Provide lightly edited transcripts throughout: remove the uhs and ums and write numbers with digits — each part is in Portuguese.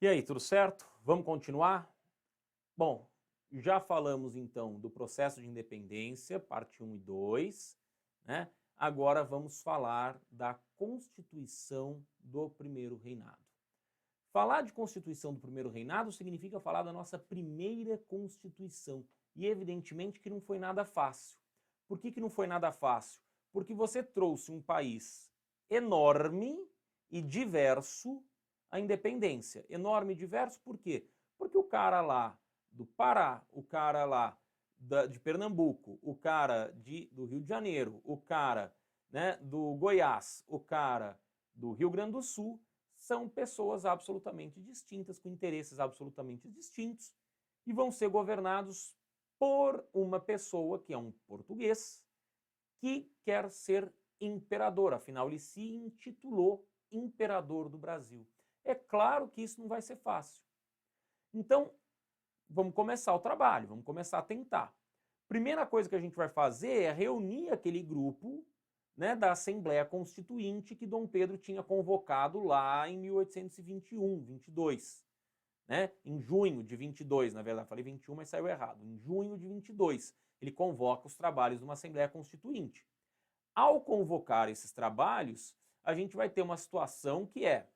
E aí, tudo certo? Vamos continuar? Bom, já falamos então do processo de independência, parte 1 e 2, né? Agora vamos falar da Constituição do Primeiro Reinado. Falar de Constituição do Primeiro Reinado significa falar da nossa primeira Constituição. E evidentemente que não foi nada fácil. Por que não foi nada fácil? Porque você trouxe um país enorme e diverso à independência. Enorme e diverso por quê? Porque o cara lá do Pará, o cara lá de Pernambuco, o cara do Rio de Janeiro, o cara, né, do Goiás, o cara do Rio Grande do Sul, são pessoas absolutamente distintas, com interesses absolutamente distintos, e vão ser governados por uma pessoa que é um português, que quer ser imperador, afinal ele se intitulou imperador do Brasil. É claro que isso não vai ser fácil. Então, vamos começar o trabalho, vamos começar a tentar. Primeira coisa que a gente vai fazer é reunir aquele grupo, né, da Assembleia Constituinte que Dom Pedro tinha convocado lá em 1821, 22. Né? Em junho de 22, na verdade, falei 21, mas saiu errado. Em junho de 22, ele convoca os trabalhos de uma Assembleia Constituinte. Ao convocar esses trabalhos, a gente vai ter uma situação que é: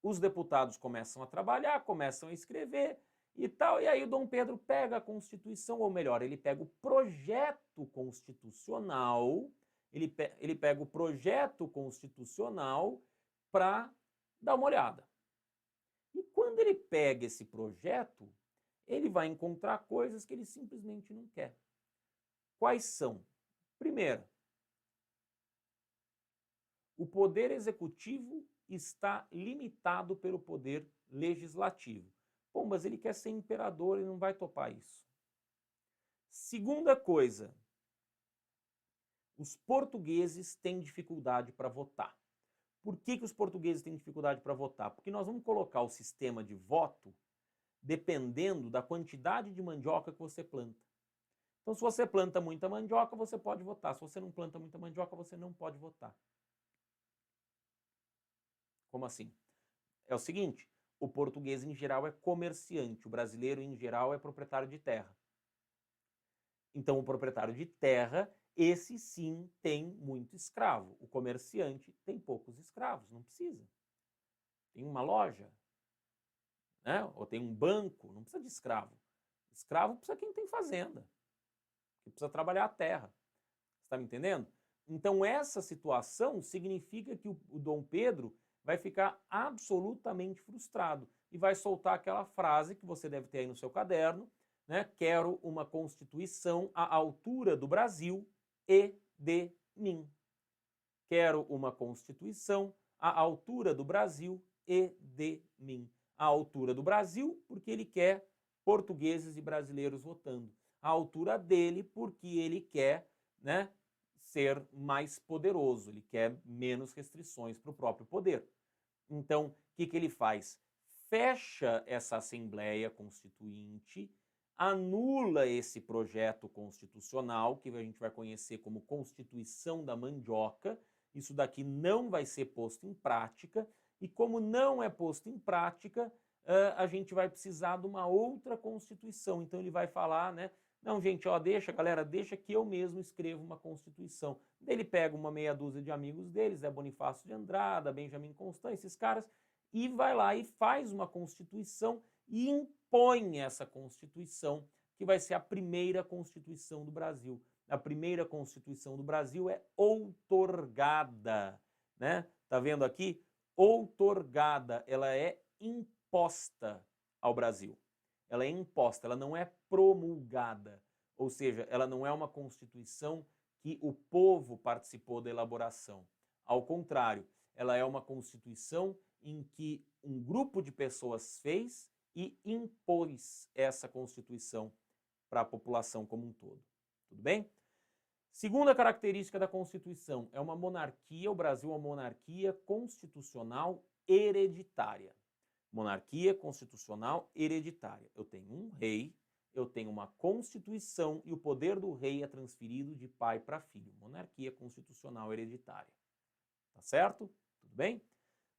os deputados começam a trabalhar, começam a escrever e tal, e aí o Dom Pedro pega a Constituição, ou melhor, ele pega o projeto constitucional, ele pega o projeto constitucional para dar uma olhada. E quando ele pega esse projeto, ele vai encontrar coisas que ele simplesmente não quer. Quais são? Primeiro, o poder executivo está limitado pelo poder legislativo. Bom, mas ele quer ser imperador e não vai topar isso. Segunda coisa, os portugueses têm dificuldade para votar. Por que os portugueses têm dificuldade para votar? Porque nós vamos colocar o sistema de voto dependendo da quantidade de mandioca que você planta. Então, se você planta muita mandioca, você pode votar. Se você não planta muita mandioca, você não pode votar. Como assim? É o seguinte, o português em geral é comerciante, o brasileiro em geral é proprietário de terra. Então, o proprietário de terra, esse sim tem muito escravo. O comerciante tem poucos escravos, não precisa. Tem uma loja, né? Ou tem um banco, não precisa de escravo. Escravo precisa quem tem fazenda, que precisa trabalhar a terra. Você está me entendendo? Então, essa situação significa que o Dom Pedro vai ficar absolutamente frustrado e vai soltar aquela frase que você deve ter aí no seu caderno, né? Quero uma Constituição à altura do Brasil e de mim. Quero uma Constituição à altura do Brasil e de mim. À altura do Brasil, porque ele quer portugueses e brasileiros votando. À altura dele, porque ele quer, né, ser mais poderoso, ele quer menos restrições para o próprio poder. Então, o que ele faz? Fecha essa Assembleia Constituinte, anula esse projeto constitucional, que a gente vai conhecer como Constituição da Mandioca. Isso daqui não vai ser posto em prática, e como não é posto em prática, a gente vai precisar de uma outra Constituição. Então ele vai falar, né? Não, gente, ó, deixa, galera, deixa que eu mesmo escrevo uma Constituição. Ele pega uma meia dúzia de amigos deles, Bonifácio de Andrada, Benjamin Constant, esses caras, e vai lá e faz uma Constituição e impõe essa Constituição, que vai ser a primeira Constituição do Brasil. A primeira Constituição do Brasil é outorgada, né? Tá vendo aqui? Outorgada, ela é imposta ao Brasil. Ela é imposta, ela não é promulgada. Ou seja, ela não é uma Constituição que o povo participou da elaboração. Ao contrário, ela é uma Constituição em que um grupo de pessoas fez e impôs essa Constituição para a população como um todo. Tudo bem? Segunda característica da Constituição, é uma monarquia, o Brasil é uma monarquia constitucional hereditária. Monarquia constitucional hereditária. Eu tenho um rei, eu tenho uma constituição e o poder do rei é transferido de pai para filho. Monarquia constitucional hereditária. Tá certo? Tudo bem?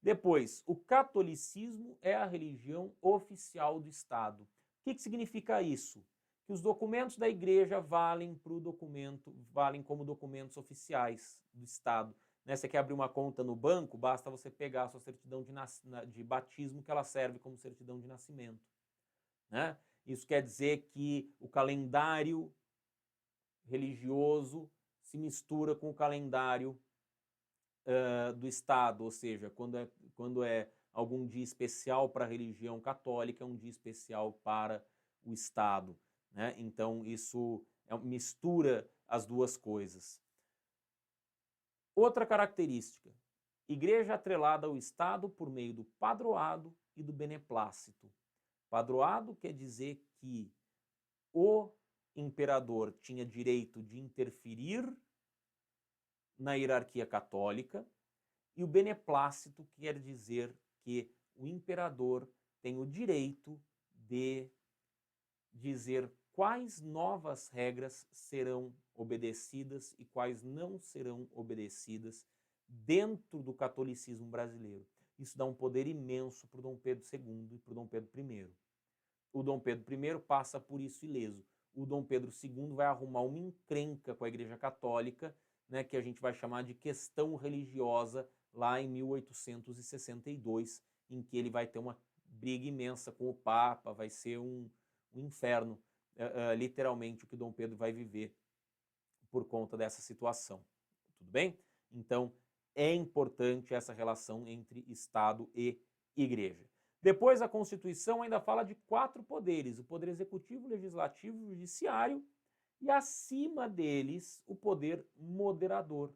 Depois, o catolicismo é a religião oficial do Estado. O que significa isso? Que os documentos da igreja valem como documentos oficiais do Estado. Né? Você quer abrir uma conta no banco, basta você pegar a sua certidão de batismo, que ela serve como certidão de nascimento. Né? Isso quer dizer que o calendário religioso se mistura com o calendário do Estado, ou seja, quando é algum dia especial para a religião católica, é um dia especial para o Estado. Né? Então, isso mistura as duas coisas. Outra característica, igreja atrelada ao Estado por meio do padroado e do beneplácito. Padroado quer dizer que o imperador tinha direito de interferir na hierarquia católica, e o beneplácito quer dizer que o imperador tem o direito de dizer quais novas regras serão obedecidas e quais não serão obedecidas dentro do catolicismo brasileiro. Isso dá um poder imenso para o Dom Pedro II e para o Dom Pedro I. O Dom Pedro I passa por isso ileso. O Dom Pedro II vai arrumar uma encrenca com a Igreja Católica, né, que a gente vai chamar de questão religiosa, lá em 1862, em que ele vai ter uma briga imensa com o Papa, vai ser um inferno, literalmente, o que Dom Pedro vai viver por conta dessa situação. Tudo bem? Então, é importante essa relação entre Estado e Igreja. Depois, a Constituição ainda fala de 4 poderes: o poder executivo, legislativo, judiciário e, acima deles, o poder moderador.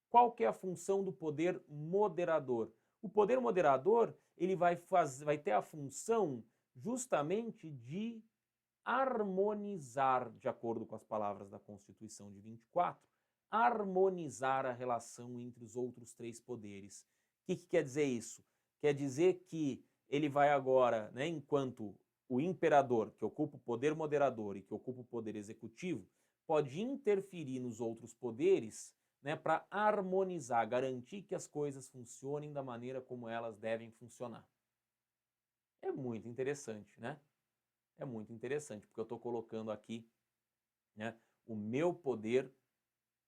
Qual que é a função do poder moderador? O poder moderador ele vai ter a função justamente de harmonizar, de acordo com as palavras da Constituição de 24, harmonizar a relação entre os outros 3 poderes. O que quer dizer isso? Quer dizer que ele vai agora, né, enquanto o imperador, que ocupa o poder moderador e que ocupa o poder executivo, pode interferir nos outros poderes, né, para harmonizar, garantir que as coisas funcionem da maneira como elas devem funcionar. É muito interessante, né? É muito interessante, porque eu estou colocando aqui, né, o meu poder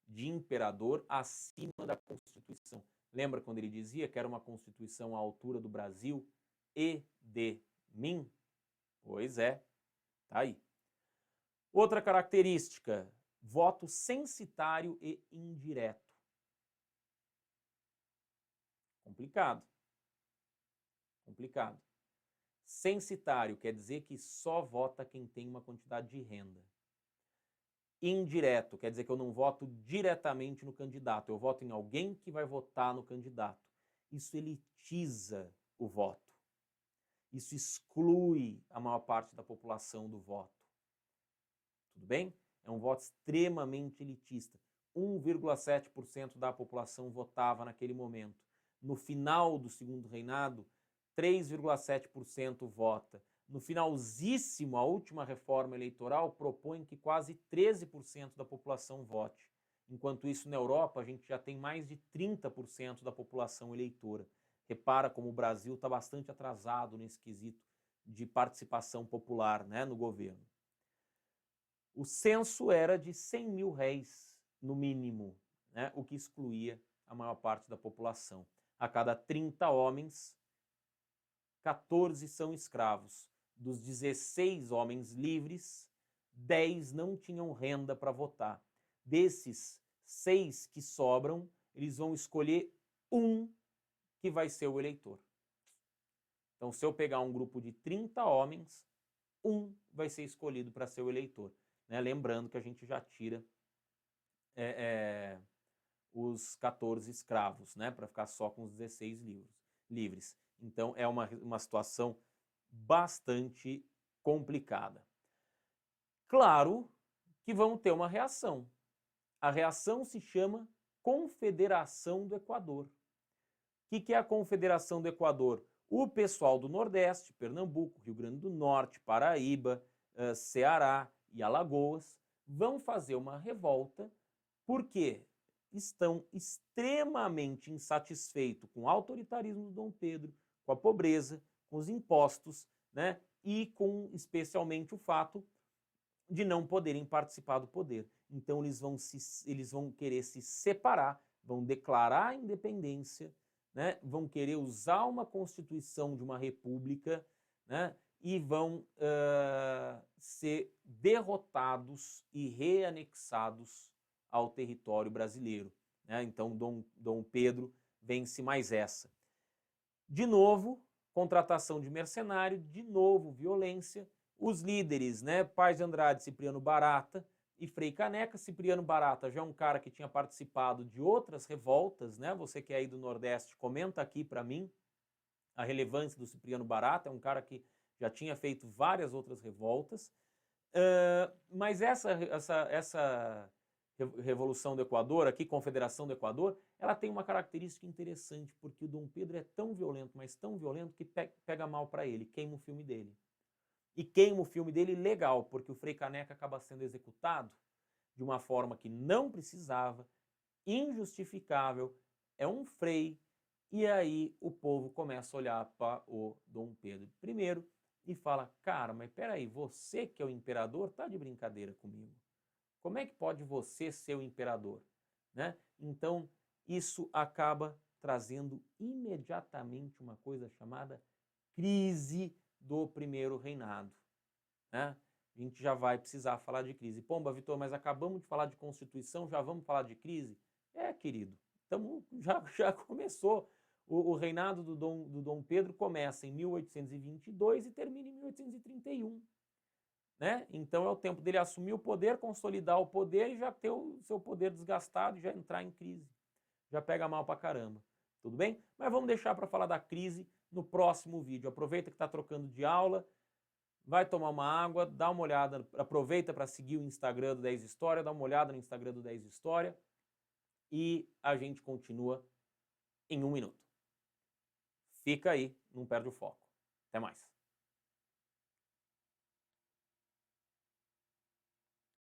de imperador acima da Constituição. Lembra quando ele dizia que era uma Constituição à altura do Brasil e de mim? Pois é, tá aí. Outra característica, voto censitário e indireto. Complicado. Complicado. Censitário quer dizer que só vota quem tem uma quantidade de renda. Indireto quer dizer que eu não voto diretamente no candidato, eu voto em alguém que vai votar no candidato. Isso elitiza o voto. Isso exclui a maior parte da população do voto. Tudo bem? É um voto extremamente elitista. 1,7% da população votava naquele momento. No final do segundo reinado, 3,7% vota. No finalzíssimo, a última reforma eleitoral propõe que quase 13% da população vote. Enquanto isso, na Europa, a gente já tem mais de 30% da população eleitora. Repara como o Brasil está bastante atrasado nesse quesito de participação popular, né, no governo. O censo era de 100 mil réis, no mínimo, né, o que excluía a maior parte da população. A cada 30 homens, 14 são escravos. Dos 16 homens livres, 10 não tinham renda para votar. Desses 6 que sobram, eles vão escolher um que vai ser o eleitor. Então, se eu pegar um grupo de 30 homens, um vai ser escolhido para ser o eleitor. Né? Lembrando que a gente já tira os 14 escravos, né? Para ficar só com os 16 livres. Então, é uma situação bastante complicada. Claro que vão ter uma reação. A reação se chama Confederação do Equador. O que é a Confederação do Equador? O pessoal do Nordeste, Pernambuco, Rio Grande do Norte, Paraíba, Ceará e Alagoas vão fazer uma revolta porque estão extremamente insatisfeitos com o autoritarismo do Dom Pedro, com a pobreza, com os impostos, né? E com especialmente o fato de não poderem participar do poder. Então eles vão querer se separar, vão declarar a independência, né? Vão querer usar uma constituição de uma república, né? E vão ser derrotados e reanexados ao território brasileiro, né? Então Dom Pedro vence mais essa. De novo, contratação de mercenário, de novo, violência. Os líderes, né, Paz de Andrade, Cipriano Barata e Frei Caneca. Cipriano Barata já é um cara que tinha participado de outras revoltas, né? Você que é aí do Nordeste, comenta aqui para mim a relevância do Cipriano Barata. É um cara que já tinha feito várias outras revoltas. Mas essa Revolução do Equador, aqui, Confederação do Equador, ela tem uma característica interessante, porque o Dom Pedro é tão violento, mas tão violento, que pega mal para ele, queima o filme dele. E queima o filme dele legal, porque o Frei Caneca acaba sendo executado de uma forma que não precisava, injustificável, é um frei, e aí o povo começa a olhar para o Dom Pedro I e fala, cara, mas peraí, você que é o imperador, tá de brincadeira comigo. Como é que pode você ser o imperador? Né? Então, isso acaba trazendo imediatamente uma coisa chamada crise do primeiro reinado. Né? A gente já vai precisar falar de crise. Pomba, Vitor, mas acabamos de falar de Constituição, já vamos falar de crise? Querido, já começou. O reinado do Dom Pedro começa em 1822 e termina em 1831. Né? Então é o tempo dele assumir o poder, consolidar o poder e já ter o seu poder desgastado e já entrar em crise. Já pega mal pra caramba. Tudo bem? Mas vamos deixar para falar da crise no próximo vídeo. Aproveita que está trocando de aula, vai tomar uma água, dá uma olhada, aproveita para seguir o Instagram do 10 História, dá uma olhada no Instagram do 10 História e a gente continua em 1 minuto. Fica aí, não perde o foco. Até mais.